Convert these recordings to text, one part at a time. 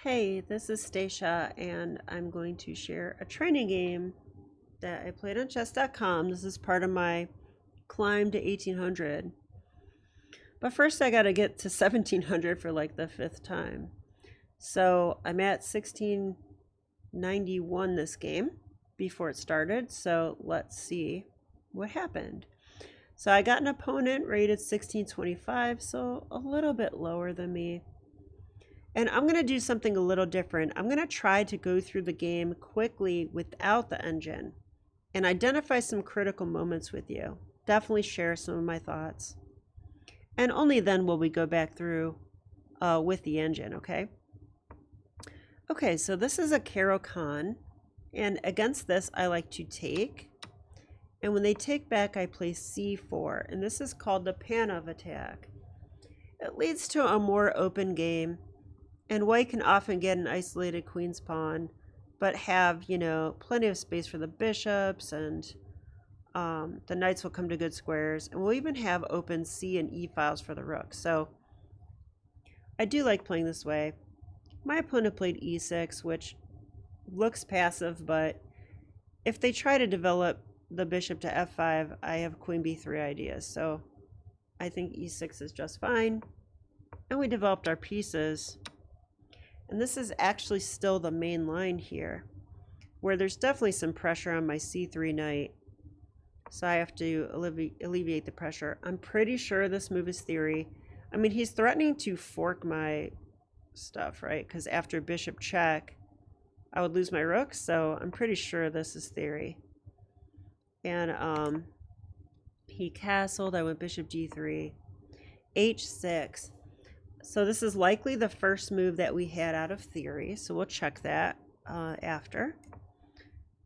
Hey, this is Stacia, and I'm going to share a training game that I played on chess.com. This is part of my climb to 1800. But first, I got to get to 1700 for like the fifth time. So I'm at 1691 this game before it started. So let's see what happened. So I got an opponent rated 1625, so a little bit lower than me. And I'm going to do something a little different. I'm going to try to go through the game quickly without the engine and identify some critical moments with you. Definitely share some of my thoughts. And only then will we go back through with the engine, okay? Okay, so this is a Caro Kann. And against this, I like to take. And when they take back, I play c4. And this is called the Panov attack. It leads to a more open game. And white can often get an isolated queen's pawn, but have, plenty of space for the bishops, and the knights will come to good squares. And we'll even have open c and e files for the rook. So I do like playing this way. My opponent played e6, which looks passive, but if they try to develop the bishop to f5, I have queen b3 ideas. So I think e6 is just fine. And we developed our pieces. And this is actually still the main line here, where there's definitely some pressure on my c3 knight. So I have to alleviate the pressure. I'm pretty sure this move is theory. I mean, he's threatening to fork my stuff, right? Because after bishop check, I would lose my rook. So I'm pretty sure this is theory. And he castled. I went bishop g3, h6. So this is likely the first move that we had out of theory. So we'll check that after.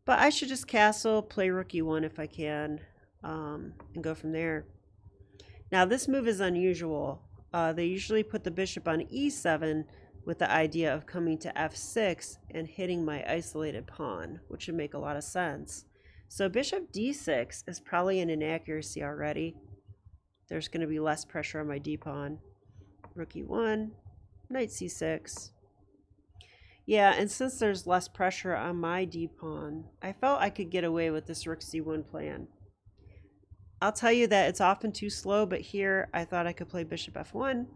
But I should just castle, play rook e1 if I can, and go from there. Now this move is unusual. They usually put the bishop on e7 with the idea of coming to f6 and hitting my isolated pawn, which would make a lot of sense. So bishop d6 is probably an inaccuracy already. There's going to be less pressure on my d-pawn. Rook e1, knight c6. Yeah, and since there's less pressure on my d-pawn, I felt I could get away with this rook c1 plan. I'll tell you that it's often too slow, but here I thought I could play bishop f1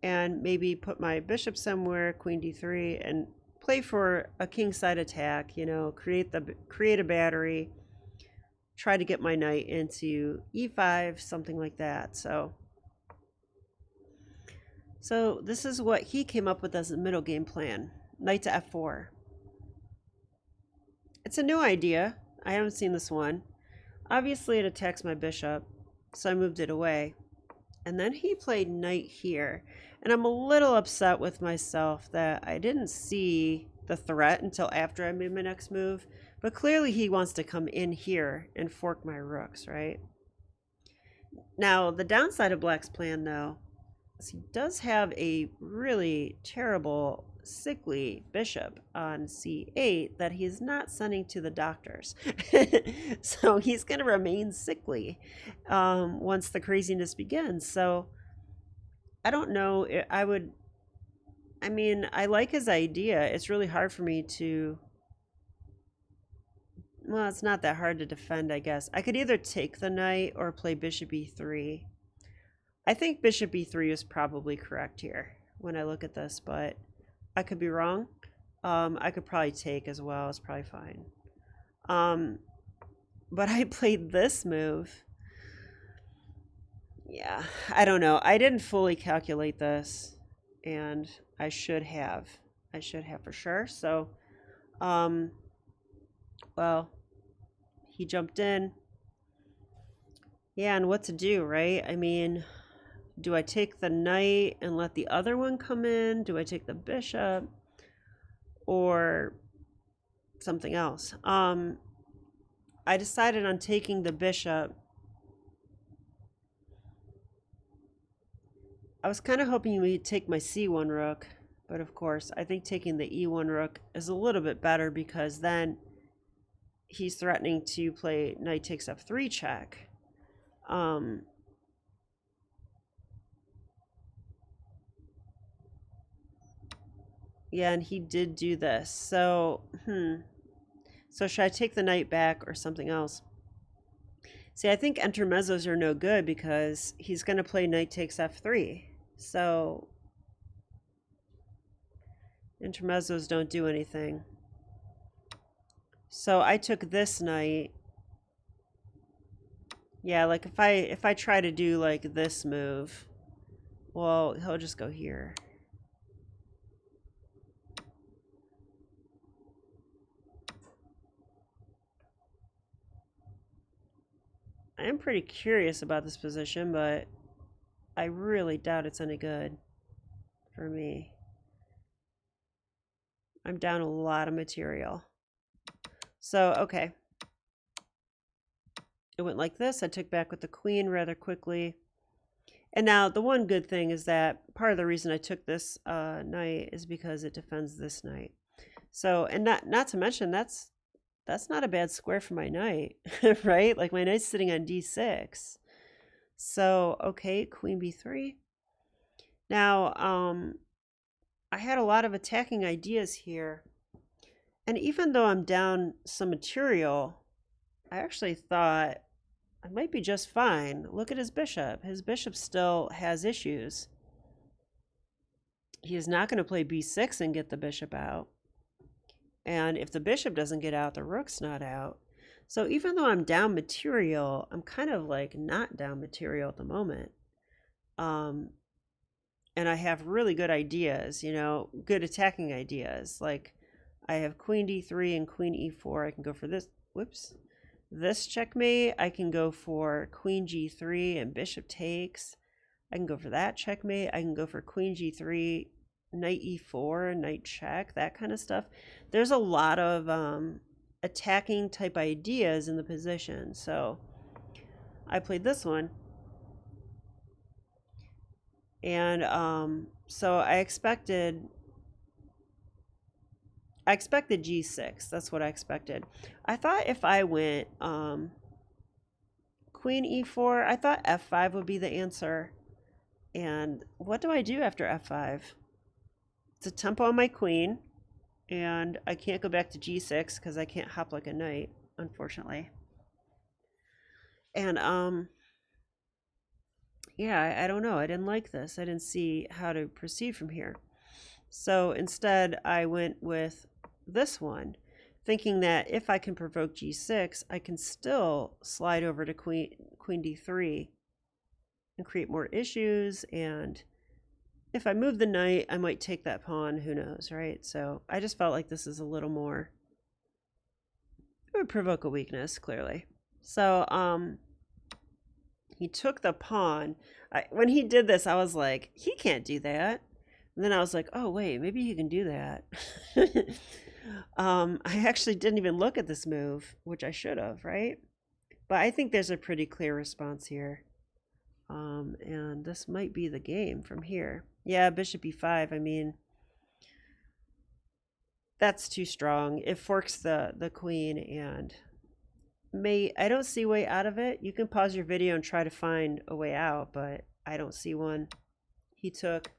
and maybe put my bishop somewhere, queen d3, and play for a kingside attack, create a battery, try to get my knight into e5, something like that. So this is what he came up with as a middle game plan. Knight to f4. It's a new idea. I haven't seen this one. Obviously it attacks my bishop, so I moved it away. And then he played knight here. And I'm a little upset with myself that I didn't see the threat until after I made my next move. But clearly he wants to come in here and fork my rooks, right? Now, the downside of Black's plan, though, he does have a really terrible sickly bishop on c8 that he's not sending to the doctors. So he's going to remain sickly once the craziness begins. So I don't know. I like his idea. It's really hard for me to, well, it's not that hard to defend, I guess. I could either take the knight or play bishop e3. I think bishop e3 is probably correct here when I look at this, but I could be wrong. I could probably take as well. It's probably fine. But I played this move. Yeah, I don't know. I didn't fully calculate this, and I should have. I should have for sure. So, well, he jumped in. Yeah, and what to do, right? I mean, do I take the knight and let the other one come in? Do I take the bishop or something else? I decided on taking the bishop. I was kind of hoping we'd take my c1 rook, but of course, I think taking the e1 rook is a little bit better because then he's threatening to play knight takes f3 check. Yeah, and he did do this. So, So should I take the knight back or something else? See, I think intermezzos are no good because he's going to play knight takes f3. So intermezzos don't do anything. So I took this knight. Yeah, like if I try to do like this move, well, he'll just go here. I am pretty curious about this position, but I really doubt it's any good for me. I'm down a lot of material. So, okay. It went like this. I took back with the queen rather quickly. And now the one good thing is that part of the reason I took this knight is because it defends this knight. So, and not to mention that's not a bad square for my knight, right? Like my knight's sitting on d6. So, okay, queen b3. Now, I had a lot of attacking ideas here. And even though I'm down some material, I actually thought I might be just fine. Look at his bishop. His bishop still has issues. He is not going to play b6 and get the bishop out. And if the bishop doesn't get out, the rook's not out. So even though I'm down material, I'm kind of like not down material at the moment. And I have really good ideas, you know, good attacking ideas. Like I have queen d3 and queen e4. I can go for this. Whoops. This checkmate. I can go for queen g3 and bishop takes. I can go for that checkmate. I can go for queen g3, knight e4, knight check, that kind of stuff. There's a lot of attacking type ideas in the position. So I played this one. And so I expected g6. That's what I expected. I thought if I went queen e4, I thought f5 would be the answer. And what do I do after f5? It's a tempo on my queen, and I can't go back to g6 because I can't hop like a knight, unfortunately. And yeah, I don't know. I didn't like this. I didn't see how to proceed from here. So instead, I went with this one, thinking that if I can provoke g6, I can still slide over to queen d3 and create more issues. And if I move the knight, I might take that pawn. Who knows, right? So I just felt like this is a little more. It would provoke a weakness, clearly. So he took the pawn. When he did this, I was like, he can't do that. And then I was like, oh, wait, maybe he can do that. I actually didn't even look at this move, which I should have, right? But I think there's a pretty clear response here. And this might be the game from here. Yeah, bishop e5. I mean, that's too strong. It forks the queen, and I don't see a way out of it. You can pause your video and try to find a way out, but I don't see one. He took.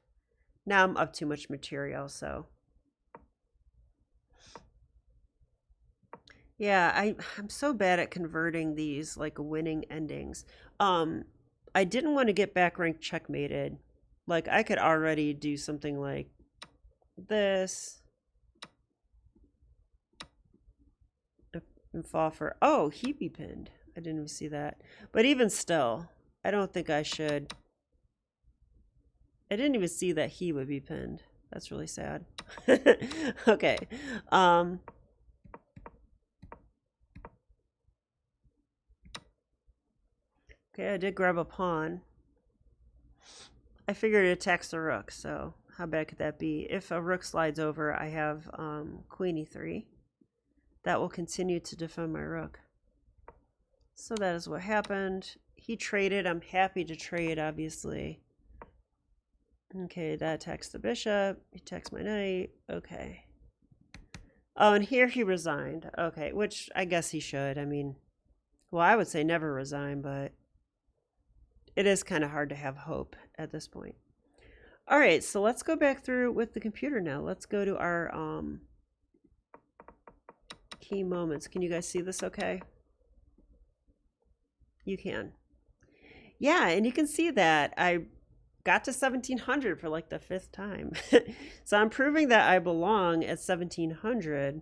Now I'm up too much material, so. Yeah, I'm so bad at converting these like winning endings. I didn't want to get back rank checkmated. Like I could already do something like this and fall for, oh, he'd be pinned. I didn't even see that. But even still, I don't think I should. I didn't even see that he would be pinned. That's really sad. Okay. Okay, I did grab a pawn. I figured it attacks the rook, so how bad could that be? If a rook slides over, I have queen e3. That will continue to defend my rook. So that is what happened. He traded. I'm happy to trade, obviously. Okay, that attacks the bishop. He attacks my knight. Okay. Oh, and here he resigned. Okay, which I guess he should. I mean, well, I would say never resign, but it is kind of hard to have hope at this point. All right, so let's go back through with the computer now. Let's go to our key moments. Can you guys see this okay? You can. Yeah, and you can see that I got to 1700 for like the 5th time. So I'm proving that I belong at 1700.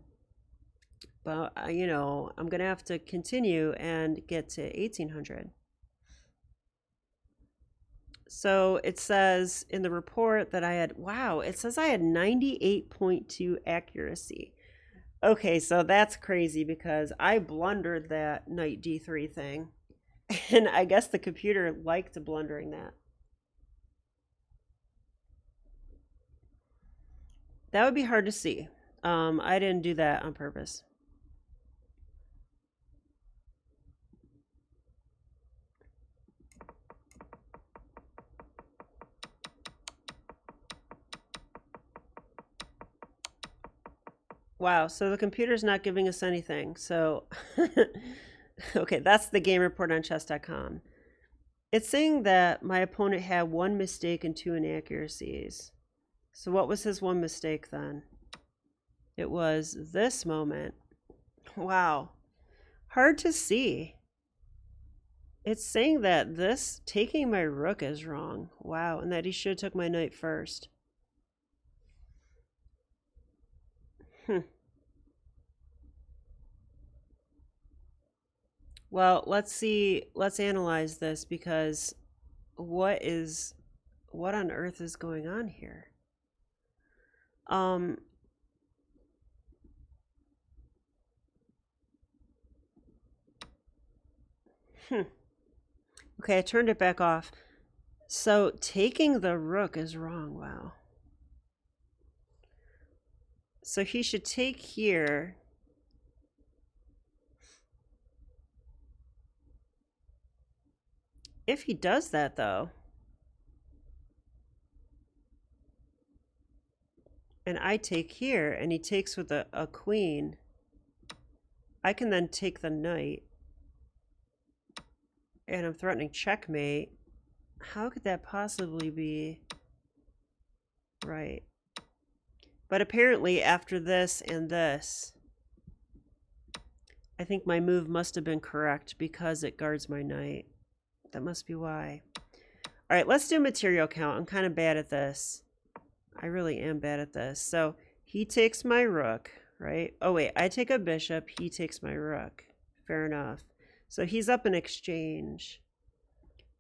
But, you know, I'm going to have to continue and get to 1800. So it says in the report that I had, wow, it says I had 98.2 accuracy. Okay, so that's crazy because I blundered that knight d3 thing. And I guess the computer liked blundering that. That would be hard to see. I didn't do that on purpose. Wow, so the computer's not giving us anything. So, okay, that's the game report on chess.com. It's saying that my opponent had 1 mistake and 2 inaccuracies. So what was his 1 mistake then? It was this moment. Wow. Hard to see. It's saying that this taking my rook is wrong. Wow, and that he should have took my knight first. Well, let's see. Let's analyze this because what on earth is going on here? Okay, I turned it back off. So taking the rook is wrong. Wow. So he should take here. If he does that, though, and I take here, and he takes with a queen, I can then take the knight, and I'm threatening checkmate. How could that possibly be right? But apparently after this and this, I think my move must have been correct because it guards my knight. That must be why. All right, let's do material count. I'm kind of bad at this. I really am bad at this. So he takes my rook, right? Oh, wait, I take a bishop. He takes my rook. Fair enough. So he's up in exchange.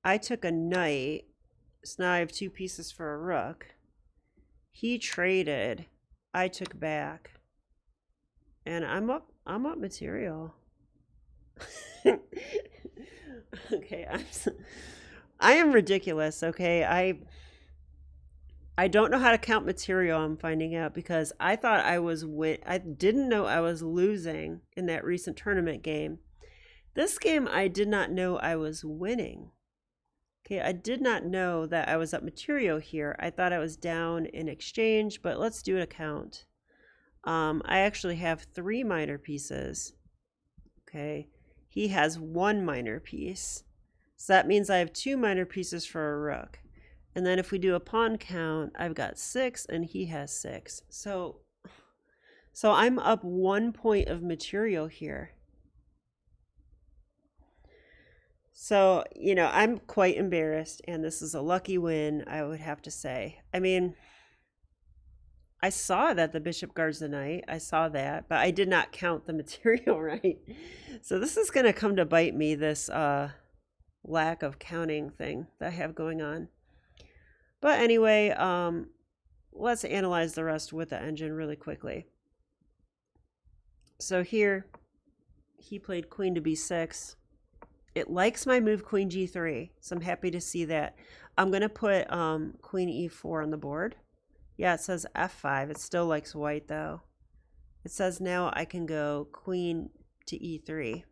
I took a knight. So now I have 2 pieces for a rook. He traded. I took back. And I'm up material. Okay, I am ridiculous, okay? I don't know how to count material, I'm finding out, because I thought I didn't know I was losing in that recent tournament game. This game, I did not know I was winning. Okay, I did not know that I was up material here. I thought I was down in exchange, but let's do a count. I actually have 3 minor pieces. Okay, he has 1 minor piece. So that means I have 2 minor pieces for a rook. And then if we do a pawn count, I've got 6 and he has 6. So I'm up 1 point of material here. So, you know, I'm quite embarrassed, and this is a lucky win, I would have to say. I mean, I saw that the bishop guards the knight. I saw that, but I did not count the material right. So this is going to come to bite me, this lack of counting thing that I have going on. But anyway, let's analyze the rest with the engine really quickly. So here, he played queen to b6. It likes my move queen g3, so I'm happy to see that. I'm going to put queen e4 on the board. Yeah, it says f5. It still likes white, though. It says now I can go queen to e3.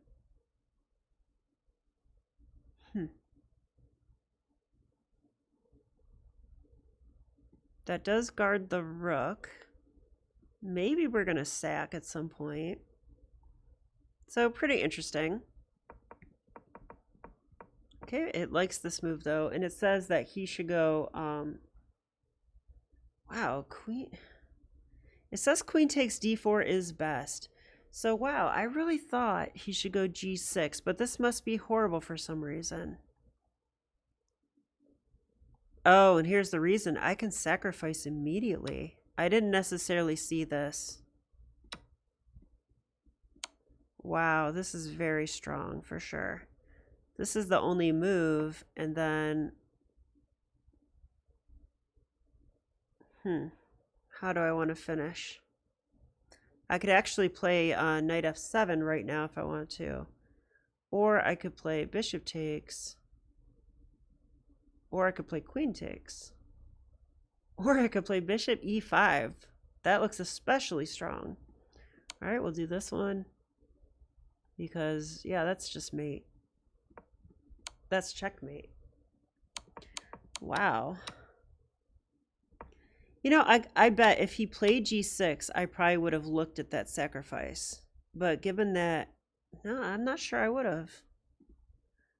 That does guard the rook. Maybe we're going to sack at some point. So pretty interesting. Okay, it likes this move though, and it says that he should go Wow, queen. It says queen takes d4 is best. So, wow, I really thought he should go g6, but this must be horrible for some reason. Oh, and here's the reason. I can sacrifice immediately. I didn't necessarily see this. Wow, this is very strong for sure. This is the only move, and then... How do I want to finish? I could actually play knight f7 right now if I want to. Or I could play bishop takes. Or I could play queen takes. Or I could play bishop e5. That looks especially strong. All right, we'll do this one. Because, yeah, that's just mate. That's checkmate. Wow. You know, I bet if he played g6, I probably would have looked at that sacrifice. But given that, no, I'm not sure I would have.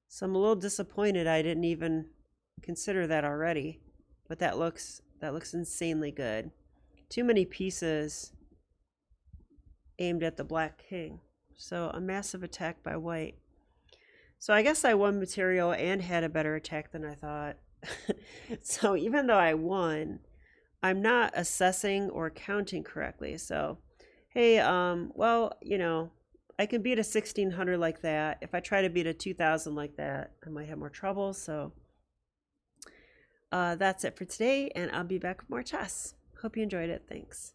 So I'm a little disappointed I didn't even consider that already. But that looks insanely good. Too many pieces aimed at the black king. So a massive attack by white. So I guess I won material and had a better attack than I thought. So even though I won, I'm not assessing or counting correctly. So, hey, well, you know, I can beat a 1600 like that. If I try to beat a 2000 like that, I might have more trouble. So that's it for today, and I'll be back with more chess. Hope you enjoyed it. Thanks.